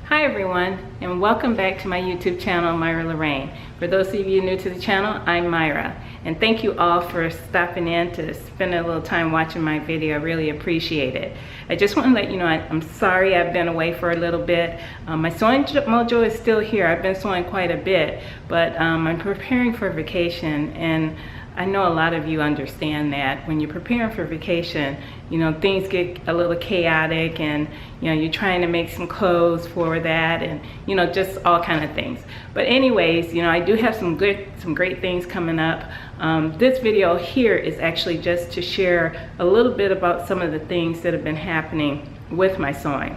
Hi everyone, and welcome back to my YouTube channel, Myra Lorraine. For those of you new to the channel, I'm Myra, and thank you all for stopping in to spend a little time watching my video. I really appreciate it. I just want to let you know I'm sorry I've been away for a little bit. My sewing mojo is still here. I've been sewing quite a bit, but I'm preparing for vacation, and I know a lot of you understand that when you're preparing for vacation, you know, things get a little chaotic, and you know, you're trying to make some clothes for that, and you know, just all kind of things. But anyways, you know, I do have some great things coming up. This video here is actually just to share a little bit about some of the things that have been happening with my sewing.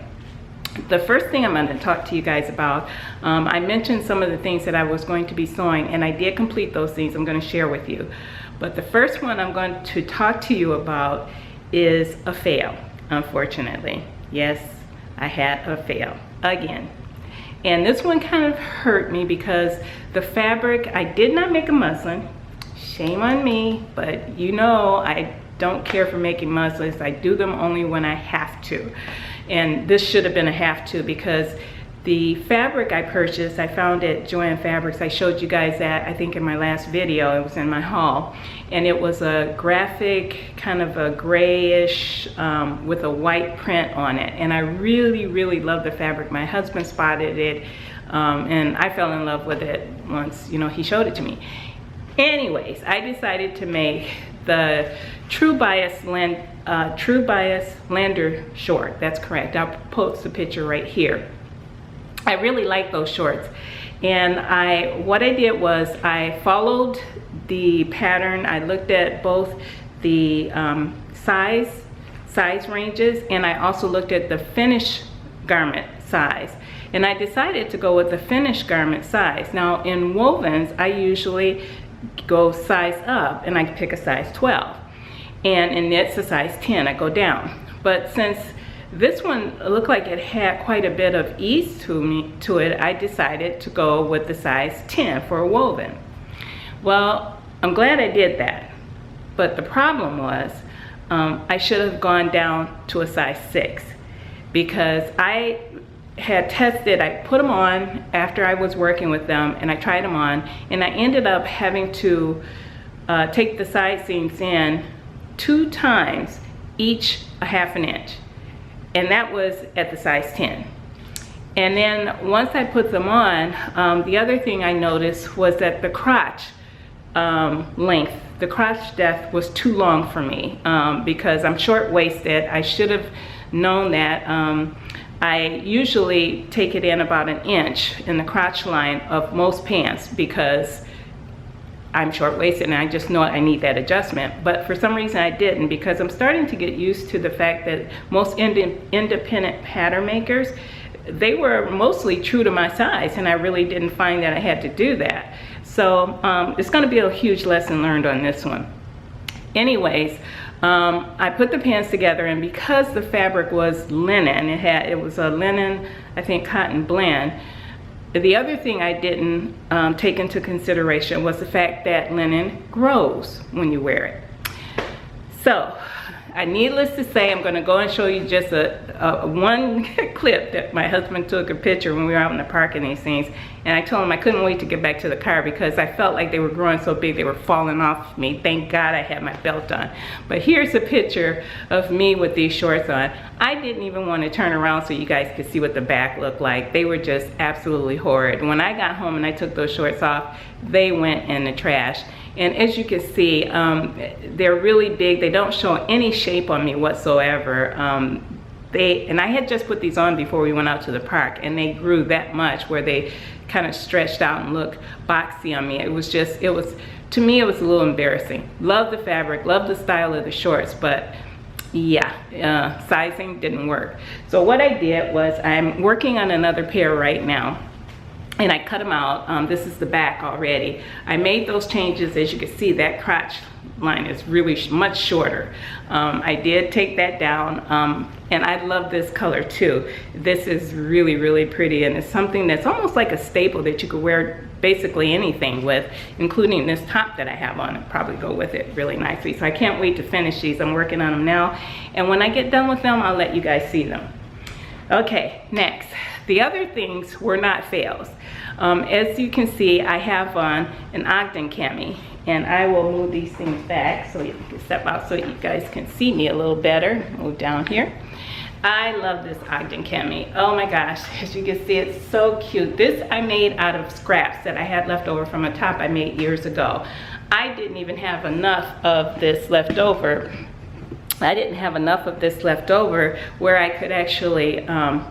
The first thing I'm going to talk to you guys about, I mentioned some of the things that I was going to be sewing, and I did complete those things I'm going to share with you. But the first one I'm going to talk to you about is a fail, unfortunately. Yes, I had a fail again. And this one kind of hurt me because the fabric, I did not make a muslin. Shame on me, but you know I don't care for making muslins. I do them only when I have to. And this should have been a have to, because the fabric I purchased, I found at Joann Fabrics. I showed you guys that, I think, in my last video. It was in my haul. And it was a graphic, kind of a grayish, with a white print on it. And I really, really love the fabric. My husband spotted it, and I fell in love with it once, you know, he showed it to me. Anyways, I decided to make the True Bias Lander short. That's correct. I'll post a picture right here. I really like those shorts, and what I did was I followed the pattern. I looked at both the size ranges, and I also looked at the finished garment size, and I decided to go with the finished garment size. Now in wovens, I usually go size up, and I pick a size 12, and in knits a size 10, I go down. But since this one looked like it had quite a bit of ease to it, I decided to go with the size 10 for a woven. Well, I'm glad I did that, but the problem was I should have gone down to a size 6, because I had tested, I put them on after I was working with them, and I tried them on, and I ended up having to take the side seams in 2 times, each a ½ inch, and that was at the size 10. And then once I put them on, the other thing I noticed was that the crotch length, the crotch depth was too long for me, because I'm short-waisted. I should have known that. I usually take it in about 1 inch in the crotch line of most pants, because I'm short-waisted and I just know I need that adjustment. But for some reason I didn't, because I'm starting to get used to the fact that most independent pattern makers, they were mostly true to my size, and I really didn't find that I had to do that. So it's going to be a huge lesson learned on this one. Anyways, I put the pants together, and because the fabric was linen, it was a linen, I think, cotton blend. The other thing I didn't take into consideration was the fact that linen grows when you wear it. So, needless to say, I'm going to go and show you just one clip that my husband took a picture when we were out in the park and these things. And I told him I couldn't wait to get back to the car, because I felt like they were growing so big they were falling off me. Thank God I had my belt on. But here's a picture of me with these shorts on. I didn't even want to turn around so you guys could see what the back looked like. They were just absolutely horrid. When I got home and I took those shorts off, they went in the trash. And as you can see, they're really big. They don't show any shape on me whatsoever. And I had just put these on before we went out to the park, and they grew that much where they kind of stretched out and looked boxy on me. To me, it was a little embarrassing. Love the fabric, love the style of the shorts, but yeah, sizing didn't work. So what I did was, I'm working on another pair right now, and I cut them out. This is the back already. I made those changes. As you can see, that crotch line is really much shorter. I did take that down, and I love this color too. This is really, really pretty, and it's something that's almost like a staple that you could wear basically anything with, including this top that I have on. It'll probably go with it really nicely. So I can't wait to finish these. I'm working on them now, and when I get done with them, I'll let you guys see them. Okay, next, The other things were not fails. As you can see, I have on an Ogden cami, and I will move these things back so you can step out so you guys can see me a little better. Move down here. I love this Ogden cami. Oh my gosh, as you can see, it's so cute. This I made out of scraps that I had left over from a top I made years ago. I didn't even have enough of this left over. I didn't have enough of this left over where I could actually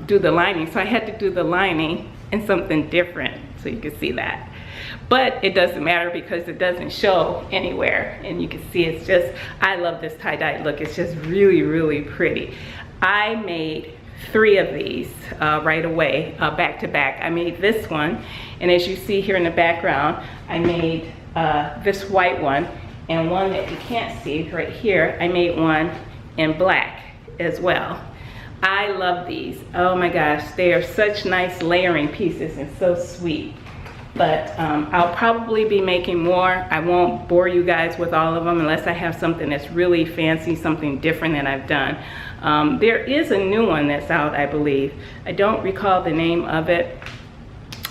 do the lining. So I had to do the lining in something different, so you can see that. But it doesn't matter because it doesn't show anywhere. And you can see it's just, I love this tie-dye look. It's just really, really pretty. I made 3 of these right away, back to back. I made this one, and as you see here in the background, I made this white one, and one that you can't see right here, I made one in black as well. I love these. Oh my gosh, they are such nice layering pieces and so sweet. But I'll probably be making more. I won't bore you guys with all of them unless I have something that's really fancy, something different than I've done. There is a new one that's out, I believe. I don't recall the name of it,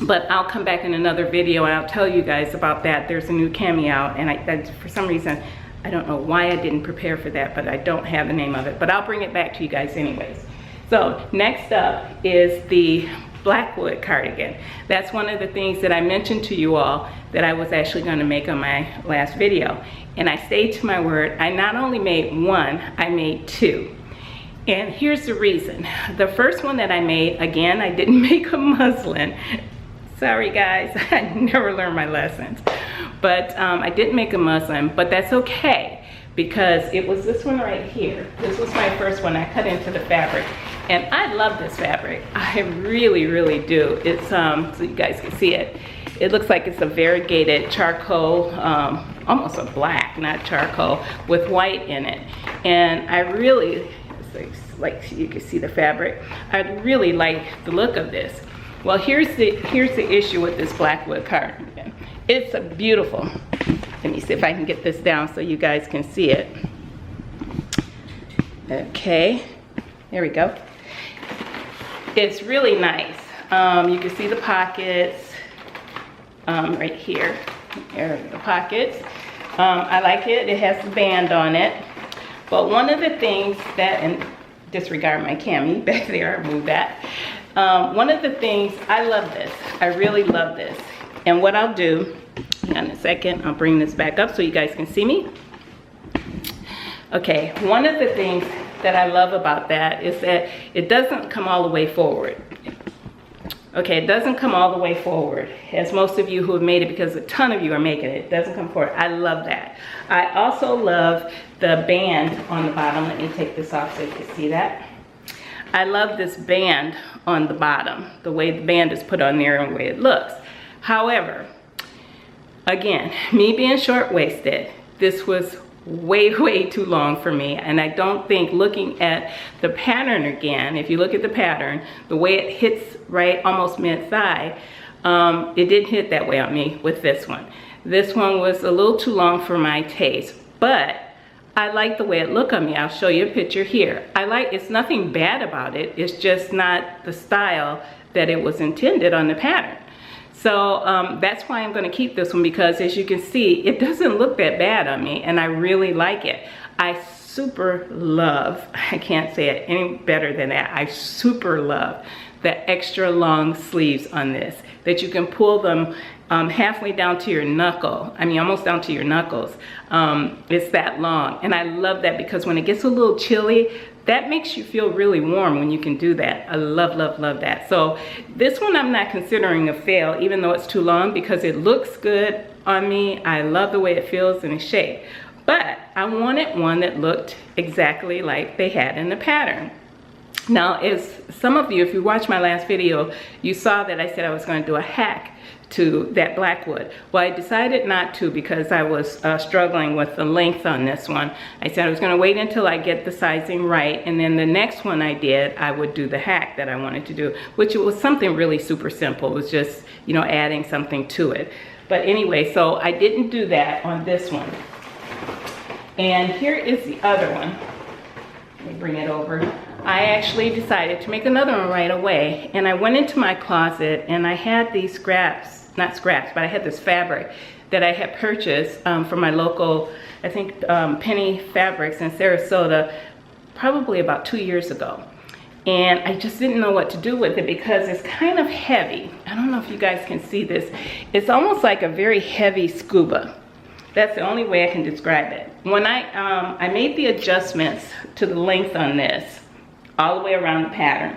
but I'll come back in another video and I'll tell you guys about that. There's a new cami out, and for some reason, I don't know why I didn't prepare for that, but I don't have the name of it. But I'll bring it back to you guys anyways. So next up is the Blackwood cardigan. That's one of the things that I mentioned to you all that I was actually going to make on my last video. And I stayed to my word. I not only made one, I made 2. And here's the reason. The first one that I made, again, I didn't make a muslin. Sorry guys, I never learned my lessons. But I didn't make a muslin, but that's okay because it was this one right here. This was my first one. I cut into the fabric. And I love this fabric. I really, really do. It's, so you guys can see it. It looks like it's a variegated charcoal, almost a black, not charcoal, with white in it. And I really, like you can see the fabric, I really like the look of this. Well, here's the issue with this Blackwood cardigan. It's a beautiful, let me see if I can get this down so you guys can see it. Okay, there we go. It's really nice. You can see the pockets right here. There are the pockets. I like it. It has the band on it. But one of the things that, and disregard my cami back there, move that. One of the things, I love this. I really love this. And what I'll do, hang on a second, I'll bring this back up so you guys can see me. Okay, one of the things that I love about that is that it doesn't come all the way forward. Okay, it doesn't come all the way forward, as most of you who have made it, because a ton of you are making it, it doesn't come forward. I love that. I also love the band on the bottom. Let me take this off so you can see that. I love this band on the bottom, the way the band is put on there and the way it looks. However, again, me being short-waisted, this was way too long for me, and I don't think, looking at the pattern again, if you look at the pattern, the way it hits right almost mid-thigh, it didn't hit that way on me with this one. This one was a little too long for my taste, but I like the way it looked on me. I'll show you a picture here. It's nothing bad about it, it's just not the style that it was intended on the pattern. So that's why I'm going to keep this one, because as you can see, it doesn't look that bad on me, and I really like it. I super love, I can't say it any better than that, I super love the extra long sleeves on this, that you can pull them halfway down to your knuckle. I mean, almost down to your knuckles. It's that long, and I love that because when it gets a little chilly, that makes you feel really warm when you can do that. I love that. So this one I'm not considering a fail, even though it's too long, because it looks good on me. I love the way it feels in the shape. But I wanted one that looked exactly like they had in the pattern. Now, as some of you, if you watched my last video, you saw that I said I was going to do a hack to that Blackwood. Well, I decided not to because I was struggling with the length on this one. I said I was going to wait until I get the sizing right, and then the next one I did, I would do the hack that I wanted to do, which it was something really super simple. It was just, you know, adding something to it. But anyway, so I didn't do that on this one. And here is the other one. Let me bring it over. I actually decided to make another one right away. And I went into my closet and I had these scraps, not scraps, but I had this fabric that I had purchased from my local, I think Penny Fabrics in Sarasota, probably about 2 years ago. And I just didn't know what to do with it because it's kind of heavy. I don't know if you guys can see this. It's almost like a very heavy scuba. That's the only way I can describe it. When I made the adjustments to the length on this, all the way around the pattern,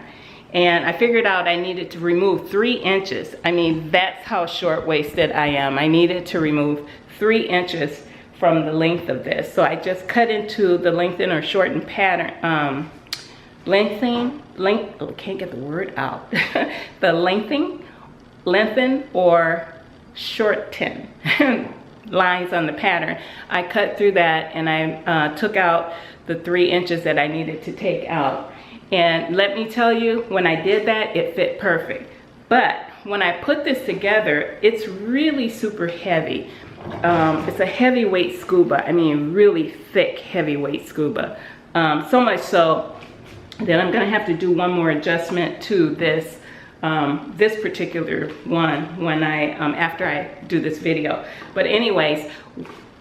and I figured out I needed to remove 3 inches. I mean, that's how short-waisted I am. I needed to remove 3 inches from the length of this. So I just cut into the lengthen or shorten pattern, can't get the word out. The lengthen or shorten lines on the pattern. I cut through that and I took out the 3 inches that I needed to take out. And let me tell you, when I did that, it fit perfect. But when I put this together, it's really super heavy. It's a heavyweight scuba. I mean, really thick, heavyweight scuba. So much so that I'm gonna have to do one more adjustment to this this particular one when after I do this video. But anyways,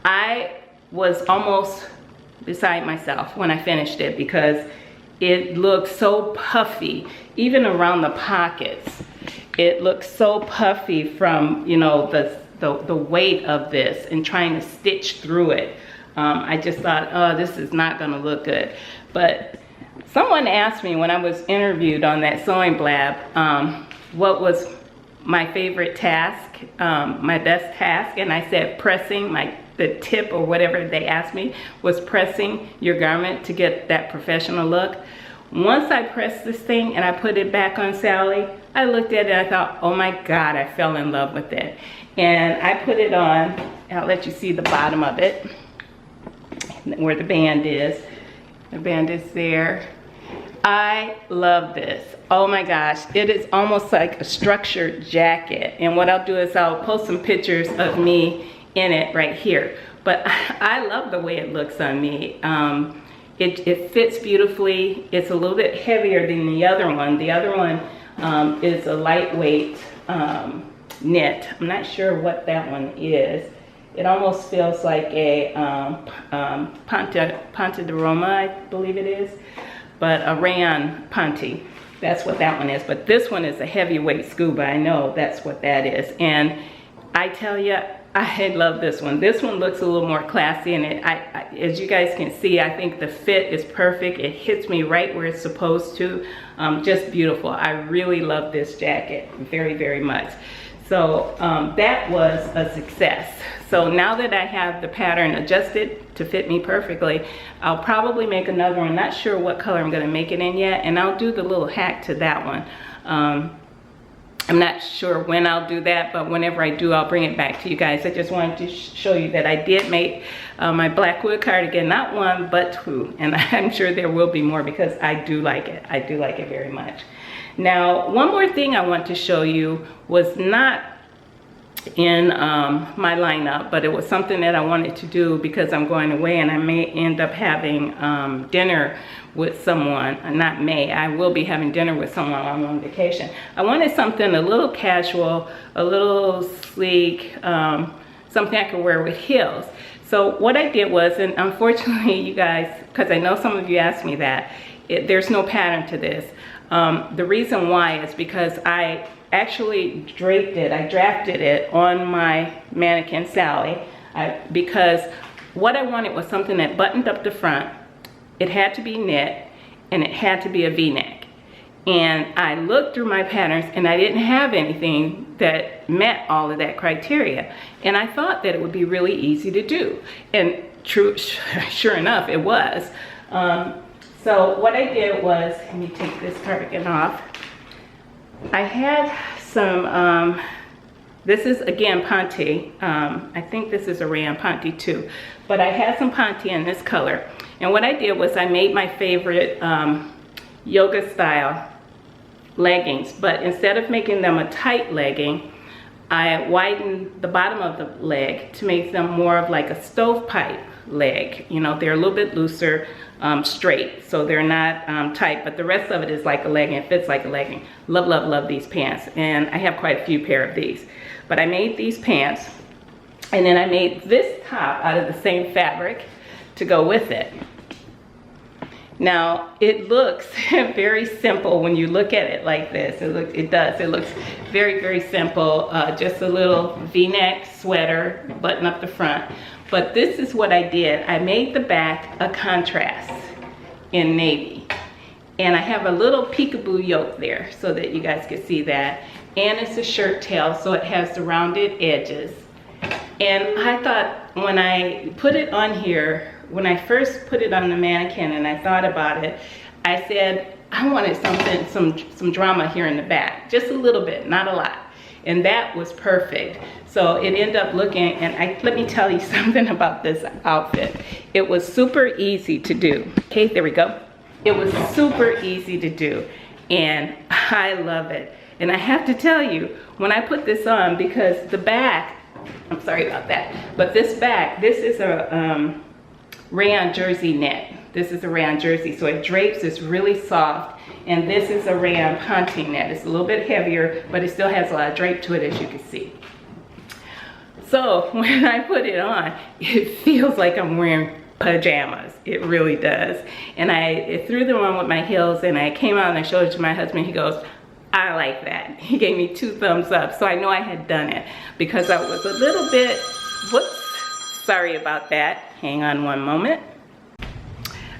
I was almost beside myself when I finished it because it looked so puffy, even around the pockets. It looks so puffy from, you know, the weight of this and trying to stitch through it. I just thought, oh, this is not gonna look good. But someone asked me when I was interviewed on that Sewing Blab, what was my favorite task, my best task, and I said pressing, the tip or whatever they asked me was pressing your garment to get that professional look. Once I pressed this thing and I put it back on Sally, I looked at it and I thought, oh my God, I fell in love with it. And I put it on, I'll let you see the bottom of it, where the band is. The band is there. I love this. Oh my gosh, it is almost like a structured jacket. And what I'll do is I'll post some pictures of me in it right here. But I love the way it looks on me. It fits beautifully. It's a little bit heavier than the other one. The other one is a lightweight knit. I'm not sure what that one is. It almost feels like a Ponte de Roma, I believe it is. But a rayon Ponte, that's what that one is. But this one is a heavyweight scuba. I know that's what that is. And I tell you, I love this one. This one looks a little more classy, and as you guys can see, I think the fit is perfect. It hits me right where it's supposed to. Just beautiful. I really love this jacket very, very much. So that was a success. So now that I have the pattern adjusted to fit me perfectly, I'll probably make another one. Not sure what color I'm gonna make it in yet, and I'll do the little hack to that one. I'm not sure when I'll do that, but whenever I do, I'll bring it back to you guys. I just wanted to show you that I did make my Blackwood cardigan, not one, but 2. And I'm sure there will be more because I do like it. I do like it very much. Now, one more thing I want to show you was not in my lineup, but it was something that I wanted to do because I'm going away and I may end up having dinner with someone. I will be having dinner with someone while I'm on vacation. I wanted something a little casual, a little sleek, something I could wear with heels. So what I did was, and unfortunately you guys, because I know some of you asked me that, there's no pattern to this. The reason why is because I actually drafted it on my mannequin Sally, because what I wanted was something that buttoned up the front. It had to be knit and it had to be a V-neck. And I looked through my patterns and I didn't have anything that met all of that criteria. And I thought that it would be really easy to do. And sure enough, it was. So what I did was, let me take this cardigan off. I had some, this is again Ponte. I think this is a rayon Ponte too. But I had some Ponte in this color. And what I did was I made my favorite yoga style leggings. But instead of making them a tight legging, I widened the bottom of the leg to make them more of like a stovepipe leg. You know, they're a little bit looser, straight, so they're not tight, but the rest of it is like a legging. It fits like a legging. Love, love, love these pants, and I have quite a few pair of these. But I made these pants, and then I made this top out of the same fabric to go with it. Now, it looks very simple when you look at it like this. It looks very, very simple. Just a little V-neck sweater, button up the front. But this is what I did. I made the back a contrast in navy. And I have a little peekaboo yoke there so that you guys can see that. And it's a shirt tail, so it has the rounded edges. And I thought when I put it on here, when I first put it on the mannequin and I thought about it, I said, I wanted some drama here in the back, just a little bit, not a lot. And that was perfect. So it ended up looking, and let me tell you something about this outfit. It was super easy to do. Okay, there we go. It was super easy to do, and I love it. And I have to tell you, when I put this on, because the back, I'm sorry about that, but this back, this is a rayon jersey net. This is a rayon jersey, so it drapes, it's really soft, and this is a rayon ponting net. It's a little bit heavier, but it still has a lot of drape to it, as you can see. So when I put it on, it feels like I'm wearing pajamas. It really does. And I threw them on with my heels, and I came out and I showed it to my husband. He goes, I like that. He gave me 2 thumbs up, so I know I had done it, because I was a little bit, whoops, sorry about that. Hang on one moment.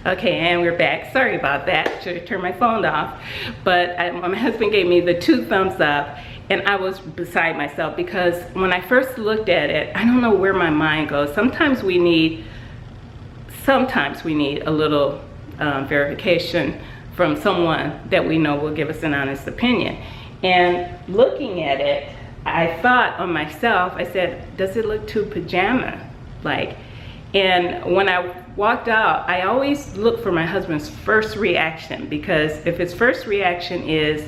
Okay, and we're back. Sorry about that. Should have turned my phone off. But my husband gave me the 2 thumbs up, and I was beside myself, because when I first looked at it, I don't know where my mind goes. Sometimes we need a little verification from someone that we know will give us an honest opinion. And looking at it, I thought on myself, I said, does it look too pajama-like? And when I walked out, I always look for my husband's first reaction, because if his first reaction is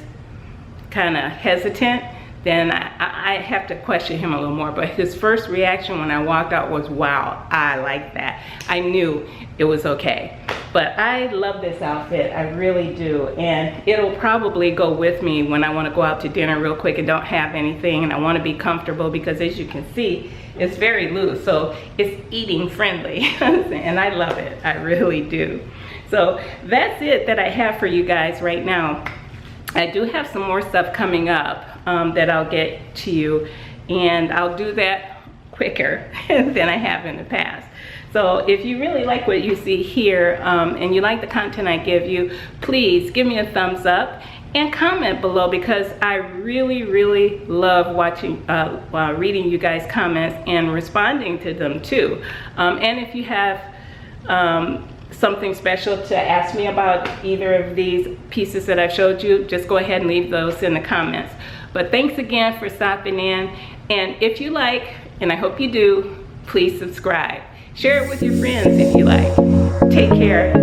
kind of hesitant, then I have to question him a little more. But his first reaction when I walked out was, wow, I like that. I knew it was okay. But I love this outfit, I really do. And it'll probably go with me when I want to go out to dinner real quick and don't have anything, and I want to be comfortable, because as you can see, it's very loose, so it's eating friendly. And I love it, I really do. So that's it that I have for you guys right now. I do have some more stuff coming up that I'll get to you, and I'll do that quicker than I have in the past. So if you really like what you see here, and you like the content I give you, please give me a thumbs up and comment below, because I really, really love watching, reading you guys' comments and responding to them too. And if you have something special to ask me about either of these pieces that I've showed you, just go ahead and leave those in the comments. But thanks again for stopping in, and if you like, and I hope you do, please subscribe. Share it with your friends if you like. Take care.